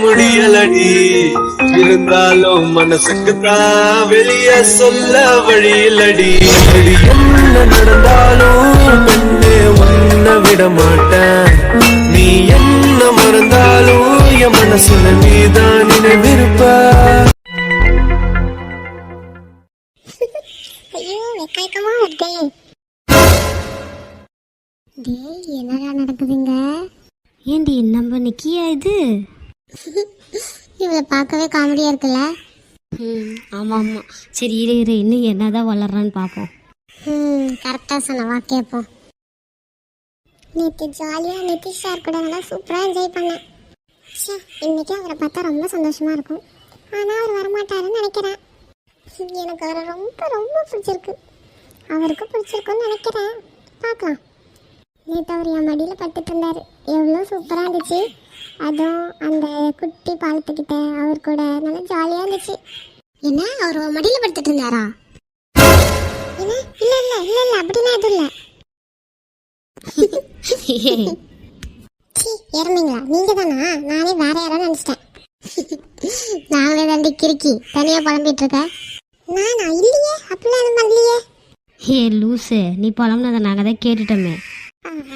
முடியலடி. இருந்தாலும் மனசுக்கு தான் வெளிய சொல்ல வழியிலடி. என்ன நடந்தாலும் பெண்ணே உன்னை விட மாட்டேன். நீ என்ன மறந்தாலும் என் மனசுல நீதான் நினைவிருப்ப. ஐயோ வெக்காயக்கமா வருதே. டேய் என்னடா நடக்குதுங்க? ஏண்டி நம்ம நிக்கியா இது? இவளை பார்க்கவே காமெடியா இருக்குல்ல. ஆமாம் ஆமாம். சரி இரு இரு, இன்னும் என்னதான் வளர்றான்னு பார்ப்போம். கரெக்டாக சொன்னவா கேட்போம். நேற்று ஜாலியாக நிதிஷ் சார் கூட நல்லா சூப்பராக என்ஜாய் பண்ணேன். இன்னைக்கு அவரை பார்த்தா ரொம்ப சந்தோஷமாக இருக்கும். ஆனால் அவர் வரமாட்டாருன்னு நினைக்கிறேன். எனக்கு அவரை ரொம்ப ரொம்ப பிடிச்சிருக்கு. அவருக்கும் பிடிச்சிருக்குன்னு நினைக்கிறேன். பார்க்கலாம். நேற்று அவர் என் மடியில் பட்டுட்டு இருந்தார். எவ்வளோ சூப்பராக இருந்துச்சு. அதுவும் அந்த குட்டி பாலத்துக்கிட்ட அவர் கூட நல்லா ஜாலியாக இருந்துச்சு. என்ன அவர் மடியில் படுத்துட்டு இருந்தாரா? என்ன? இல்லை இல்லை இல்லை இல்லை அப்படிலாம் எதுவும் இல்லை. இறந்தீங்களா? நீங்க தானா? நானே வேற யாரோ நினைச்சிட்டேன். நாங்களே தாண்டி கிறுக்கி தனியா புலம்பிட்டு இருக்க. நானா? இல்லையே, அப்படிலாம் எதுவும் பண்ணலையே. ஹே லூசு, நீ புலம்புனதை நாங்கள் தான் கேட்டுட்டோமே.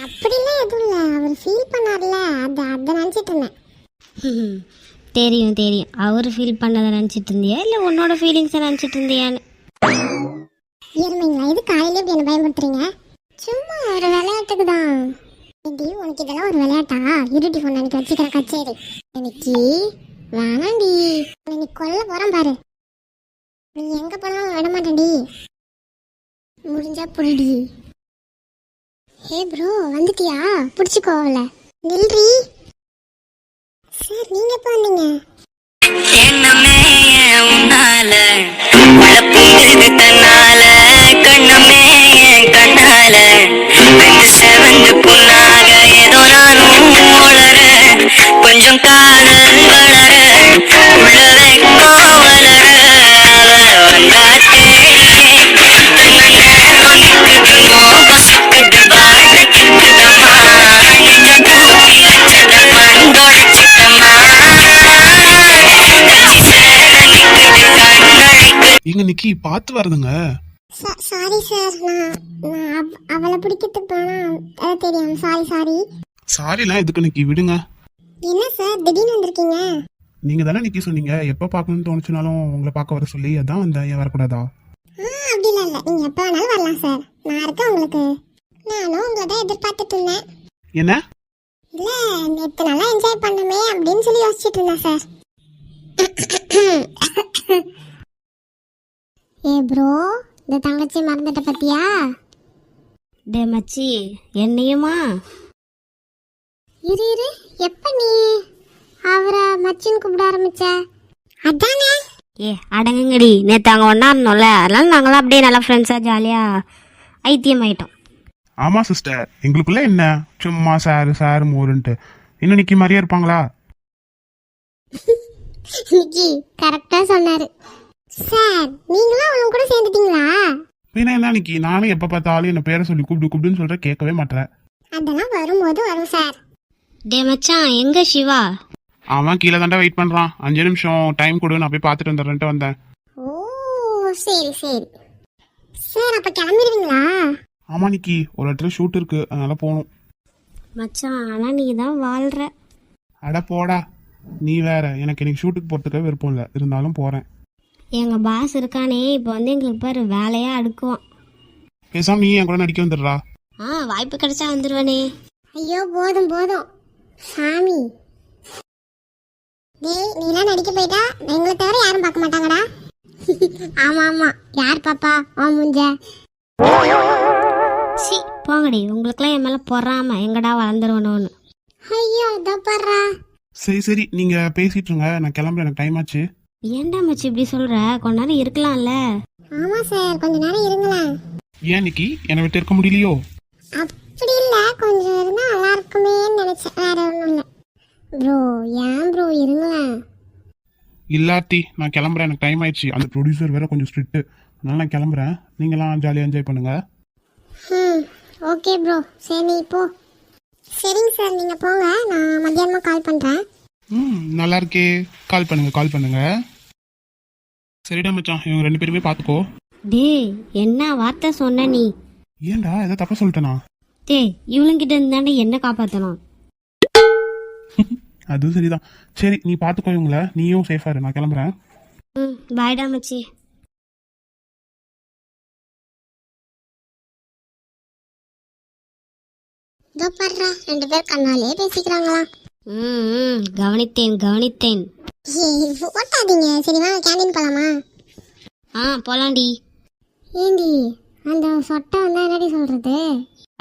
அப்படிலாம் எதுவும் இல்லை. அவர் ஃபீல் பண்ணார்ல, அதை நினச்சிட்டு இருந்தேன். தெரியும் தெரியும். அவர் ஃபீல் பண்ணதை நினச்சிட்டு இருந்தியா இல்லை உன்னோட ஃபீலிங்ஸை நினச்சிட்டு இருந்தியான்னு? இருந்தீங்களா? இது காலையில இப்படி என்ன பயன்படுத்துறீங்க? சும்மா ஒரு விளையாட்டுக்கு தான். உனக்கு இதெல்லாம் ஒரு விளையாட்டா? இருட்டி கொண்டு எனக்கு வச்சுக்கிறேன் கச்சேரி. எனக்கு வேணாண்டி, நீ கொல்ல போறேன் பாரு. நீ எங்க போனாலும் விட மாட்டேன்டி. முடிஞ்சா புரிடி. ஹே ப்ரோ, வந்துட்டியா? பிடிச்சிக்கோவல நில்றி. சார் நீங்க எப்போ வந்தீங்க? என்னமே உன்னால உழப்பீடு தன்னால கண்ணமே கண்ணால வெந்து செவந்து புண்ணாக ஏதோ நானும் உளர கொஞ்சம் காதல் வளர உள்ள வெக்கம் வளர அவ வந்தாட்டே பசுக்குது வாழ்க்கை கிட்டுதம்மா தூக்கி வச்சதம்மா தொலைச்சிட்டம்மா. எங்க நிக்கி பார்த்து வருதுங்க. சாரி சார், நான் அவளை பிடிக்கிறதுக்கு போனா தெரியும். சாரி. சாரிலாம் எதுக்கு நிக்கி, விடுங்க. என்ன சார் திடீர்னு வந்திருக்கீங்க? நீங்க தானே நிக்கி சொன்னீங்க எப்ப பார்க்கணும்னு தோணுச்சுனாலும் உங்களை பார்க்க வர சொல்லி, அதான் வந்தேன். ஏன் வரக்கூடாதா? அப்படிலாம் இல்லை, நீங்க எப்போ வேணாலும் வரலாம் சார். நான் இருக்கேன் உங்களுக்கு. நானும் உங்களை தான் எதிர்பார்த்துட்டு இருந்தேன். என்ன? இல்லை, நேற்று நல்லா என்ஜாய் பண்ணுமே அப்படின்னு சொல்லி யோசிச்சுட்டு இருந்தேன் சார். ஏ ப்ரோ, இந்த தங்கச்சி மறந்துட்ட பத்தியா? டே மச்சி, என்னையுமா? இரு எப்ப நீ அவரை மச்சின்னு கூப்பிட ஆரம்பிச்ச? அதானே. ஏ அடங்குங்கடி, நேற்று அங்கே ஒன்றா இருந்தோம்ல, அதனால நாங்களாம் அப்படியே நல்லா ஃப்ரெண்ட்ஸாக ஜாலியாக ஐத்தியம் ஆயிட்டோம். ஆமா சிஸ்டர், எங்களுக்குள்ள என்ன சும்மா சார் மோருன்ட்டு இன்னும் நிக்கி மாதிரியே இருப்பாங்களா? நிக்கி கரெக்டா சொன்னாரு சார். நீங்களும் அவங்க கூட சேர்ந்துட்டீங்களா? பின்ன என்ன நிக்கி, நானும் எப்ப பார்த்தாலும் என்ன பேரை சொல்லி கூப்பிடுன்னு சொல்ற, கேட்கவே மாட்டேன். அதெல்லாம் வரும்போது வரும் சார். டே மச்சான், எங்க சிவா? அவன் கீழே தாண்டா வெயிட் பண்றான். 5 நிமிஷம் டைம் கொடு, நான் போய் பார்த்துட்டு வந்துடுறேன்ட்டு வந்தேன். ஓ சரி சார், அப்ப கிளம்பிடுவீங்களா? ஆமா நிக்கி, ஒரு இடத்துல ஷூட் இருக்கு, அதனால போகணும். மச்சான் ஆனால் நீ தான் வாழ்கிற. அட போடா, நீ வேற. எனக்கு இன்னைக்கு ஷூட்டுக்கு போறதுக்கு விருப்பம் இல்லை, இருந்தாலும் போறேன். எங்கள் பாஸ் இருக்கானே, இப்போ வந்து எங்களுக்கு பேர் வேலையாக அடுக்குவான். பேசாம நீ என் கூட நடிக்க வந்துடுறா. வாய்ப்பு கிடைச்சா வந்துடுவானே. ஐயோ போதும் சாமி. டேய், நீலாம் நடிக்க போயிட்டா எங்களை தவிர யாரும் பார்க்க மாட்டாங்கடா. ஆமா யார் பாப்பா ஓ முஞ்ச? சி போங்கடி, உங்களுக்குலாம் என் மேலே பொறாம எங்கடா வளர்ந்துருவனோன்னு. ஐயோ இதோ பாடுறா. சரி நீங்க பேசிட்டு இருங்க, நான் கிளம்புறேன், எனக்கு டைம் ஆச்சு. ஏன்டா மச்சி இப்படி சொல்ற? கொஞ்ச நேரம் இருக்கலாம்ல. ஆமா சார், கொஞ்ச நேரம் இருங்களேன். ஏன் நிக்கி, என்னை விட்டு இருக்க முடியலையோ? அப்படி இல்ல, கொஞ்சம் இருந்தா நல்லா இருக்குமேன்னு நினைச்சேன், வேற ஒண்ணும் இல்ல. ப்ரோ ஏன் ப்ரோ இருங்களேன். இல்லாட்டி நான் கிளம்புறேன், எனக்கு டைம் ஆயிடுச்சு. அந்த ப்ரொடியூசர் வேற கொஞ்சம் ஸ்ட்ரிக்ட், அதனால நான் கிளம்புறேன். நீங்களாம் ஜாலியாக என்ஜாய் பண்ணுங்க. ஓகே ப்ரோ, சரி நீ போ. சரிங்க சார், நீங்க போங்க, நான் மத்தியானமா கால் பண்றேன். நல்லா இருக்கே. கால் பண்ணுங்க. சரிடா மச்சான், இவங்க 2 பேருமே பார்த்துக்கோ. டேய் என்ன வார்த்தை சொன்ன நீ? ஏன்டா ஏதோ தப்பா சொல்லிட்டேனா? டேய் இவளுங்கிட்ட இருந்தாண்டே என்ன காப்பாற்றணும். அதுவும் சரிதான். சரி நீ பார்த்துக்கோ இவங்கள, நீயும் சேஃபா இரு, நான் கிளம்புறேன். பாய்டா மச்சி. இதோ பாடுறா 2 பேர் கண்ணாலே பேசிக்கிறாங்களாம். கவனித்தேன். ஏய் ஓட்டாதீங்க. சரி வாங்க கேண்டீன் போலாமா? போலாண்டி. ஏண்டி அந்த சொட்டை வந்தா என்னடி சொல்றது?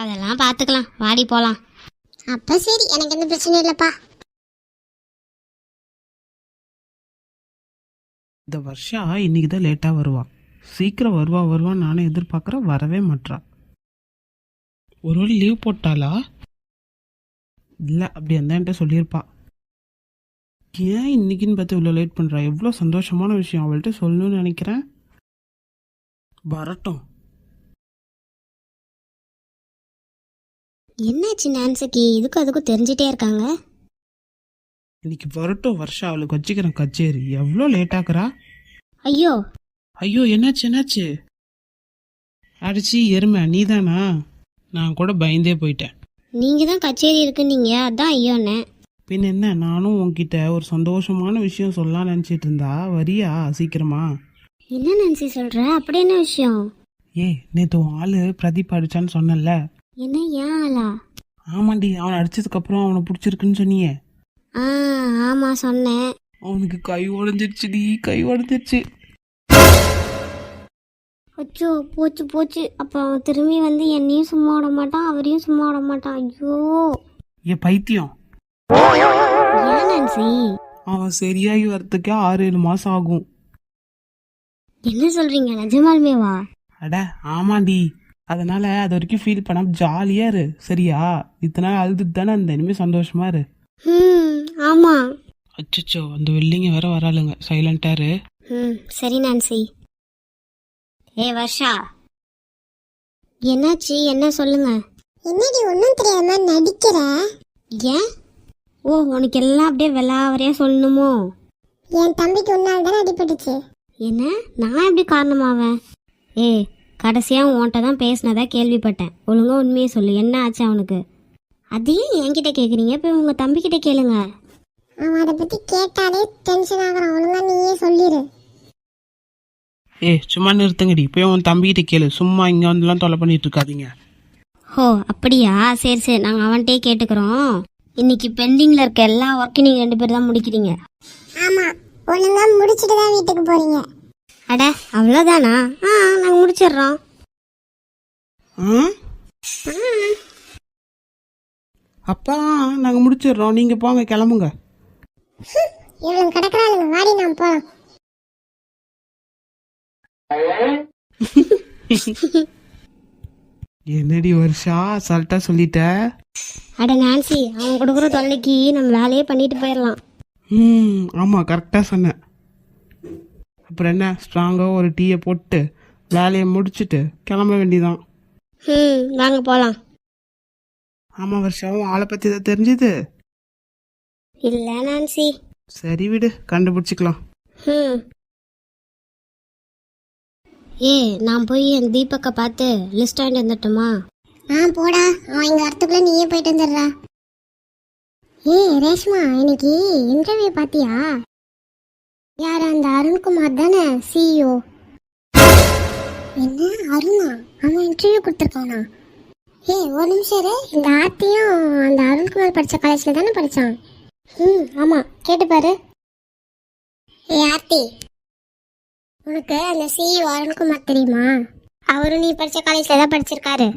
அதெல்லாம் பார்த்துக்கலாம், வாடி போலாம். அப்ப சரி, எனக்கு எந்த பிரச்சனையும் இல்லப்பா. இந்த வருஷா இன்னைக்கு தான் லேட்டாக வருவா. சீக்கிரம் வருவான்னு நானும் எதிர்பார்க்குறேன், வரவே மாட்றா. ஒருவேளை லீவ் போட்டாளா? இல்லை, அப்படி என்கிட்ட சொல்லியிருப்பா. ஏன் இன்னைக்குன்னு பார்த்து இவ்வளோ லேட் பண்ணுறா? எவ்வளோ சந்தோஷமான விஷயம், அவள்கிட்ட சொல்லணும்னு நினைக்கிறேன். வரட்டும். என்னாச்சு நான்சிக்கு? இதுக்கும் அதுக்கும் தெரிஞ்சிட்டே இருக்காங்க. இன்னைக்கு வரட்டும் வருஷா, அவளுக்கு வச்சுக்கிறேன் கச்சேரி. எவ்வளோ லேட்டாக்குறா? ஐயோ என்னாச்சு? அடிச்சு எருமை நீதானா? நான் கூட பயந்தே போயிட்டேன். நீங்க தான் கச்சேரி இருக்குன்னீங்க, அதான் ஐயோண்ணே. பின் என்ன, நானும் உன்கிட்ட ஒரு சந்தோஷமான விஷயம் சொல்லலாம்னு நினச்சிட்டு இருந்தா. வரியா சீக்கிரமா? என்ன நான்சி சொல்ற? அப்படி என்ன விஷயம்? நேற்று உன் ஆளு பிரதீப் அடிச்சான்னு சொன்னல. என்ன ஏன் ஆளா? ஆமாண்டி, அவனை அடிச்சதுக்கப்புறம் அவனை பிடிச்சிருக்குன்னு சொன்னியே. ஆமா சொன்னேன். அவனுக்கு கை உடஞ்சிருச்சு. அச்சோ போச்சு. அப்ப அவன் திரும்பி வந்து என்னையும் சும்மா விட மாட்டான், அவரையும் சும்மா விட மாட்டான். ஐயோ பைத்தியம். ஏன் நான்சி? அவன் சரியாகி வரத்துக்கே 6-7 மாசம் ஆகும். என்ன சொல்றீங்க? நிஜமாலுமேவா? அட ஆமாண்டி. அதனால அது வரைக்கும் ஃபீல் பண்ணாம ஜாலியா இரு, சரியா? இத்தனை நாள் அழுதுட்டு தானே அந்த, இனிமே சந்தோஷமா இரு. ஆமா. அச்சோ, அந்த வெள்ளிங்க வேற வராளுங்க, சைலண்டா இரு. சரி நான்சி. வர்ஷா என்னாச்சு? என்ன சொல்லுங்க. என்னடி ஒன்றும் தெரியாம நடிக்கிற? ஏன்? உனக்கு எல்லாம் அப்படியே வெள்ளாவறையா சொல்லணுமோ? என் தம்பிக்கு உன்னால் தானே அடிபட்டுச்சு. என்ன? நான் எப்படி காரணமாவேன்? கடைசியா உன்கிட்ட தான் பேசினதா கேள்விப்பட்டேன். ஒழுங்கா உண்மையை சொல்லு, என்ன ஆச்சு அவனுக்கு? அதையும் என்கிட்ட கேக்குறீங்க, போய் உங்க தம்பி கிட்ட கேளுங்க. அவன் அதை பத்தி கேட்டாலே டென்ஷன் ஆகுறான். ஒழுங்கா நீயே சொல்லிடு. சும்மா நிறுத்துங்கடி, போய் உன் தம்பிக்கிட்ட கேளு. சும்மா இங்க வந்துலாம் தொலை பண்ணிட்டு இருக்காதீங்க. அப்படியா? சரி நாங்க அவன்கிட்டே கேட்டுக்கிறோம். இன்னைக்கு பெண்டிங்ல இருக்க எல்லா ஒர்க்கையும் நீங்க 2 பேர் தான் முடிக்கிறீங்க. ஆமா, ஒழுங்கா முடிச்சிட்டு தான் வீட்டுக்கு போறீங்க. அட அவ்வளோதானா? நாங்க முடிச்சிடுறோம். அப்பா நாங்க முடிச்சிடுறோம், நீங்க போங்க, கிளம்புங்க. இவளும் கிடக்குறாளுங்க, வாடி நாம் போலாம். என்னடி வருஷா அசால்ட்டா சொல்லிட்ட? அட நான்சி, அவன் கொடுக்குற தொல்லைக்கு நம்ம வேலையே பண்ணிட்டு போயிடலாம். ஆமா கரெக்டா சொன்னேன். அப்புறம் என்ன, ஸ்ட்ராங்காக ஒரு டீயை போட்டு வேலையை முடிச்சுட்டு கிளம்ப வேண்டியதான். வாங்க போகலாம். ஆமாம் வருஷம், ஆளை பற்றி தான் தெரிஞ்சுது? இல்லை நான்சி. சரி விடு, கண்டுபிடிச்சிக்கலாம். நான் போய் என் தீபக்கை பார்த்து லிஸ்ட் வாங்கிட்டு வந்துட்டுமா? போடா, அவன் இங்கே வரத்துக்குள்ள நீயே போயிட்டு வந்துடுறா. ரேஷ்மா, இன்னைக்கு இன்டர்வியூ பார்த்தியா? யார்? அந்த அருண்குமார் தானே CEO. என்ன அருணா? அவன் இன்டர்வியூ கொடுத்துருக்கானா? ஒரு நிமிஷம் இரு. இந்த ஆர்த்தியும் அந்த அருண்குமார் படித்த காலேஜில் தானே படித்தான்? ஆமாம், கேட்டுப்பாரு. ஆர்த்தி, உனக்கு அந்த CEO அருண்குமார் தெரியுமா? அவரும் நீ படித்த காலேஜில் தான் படிச்சிருக்காரு.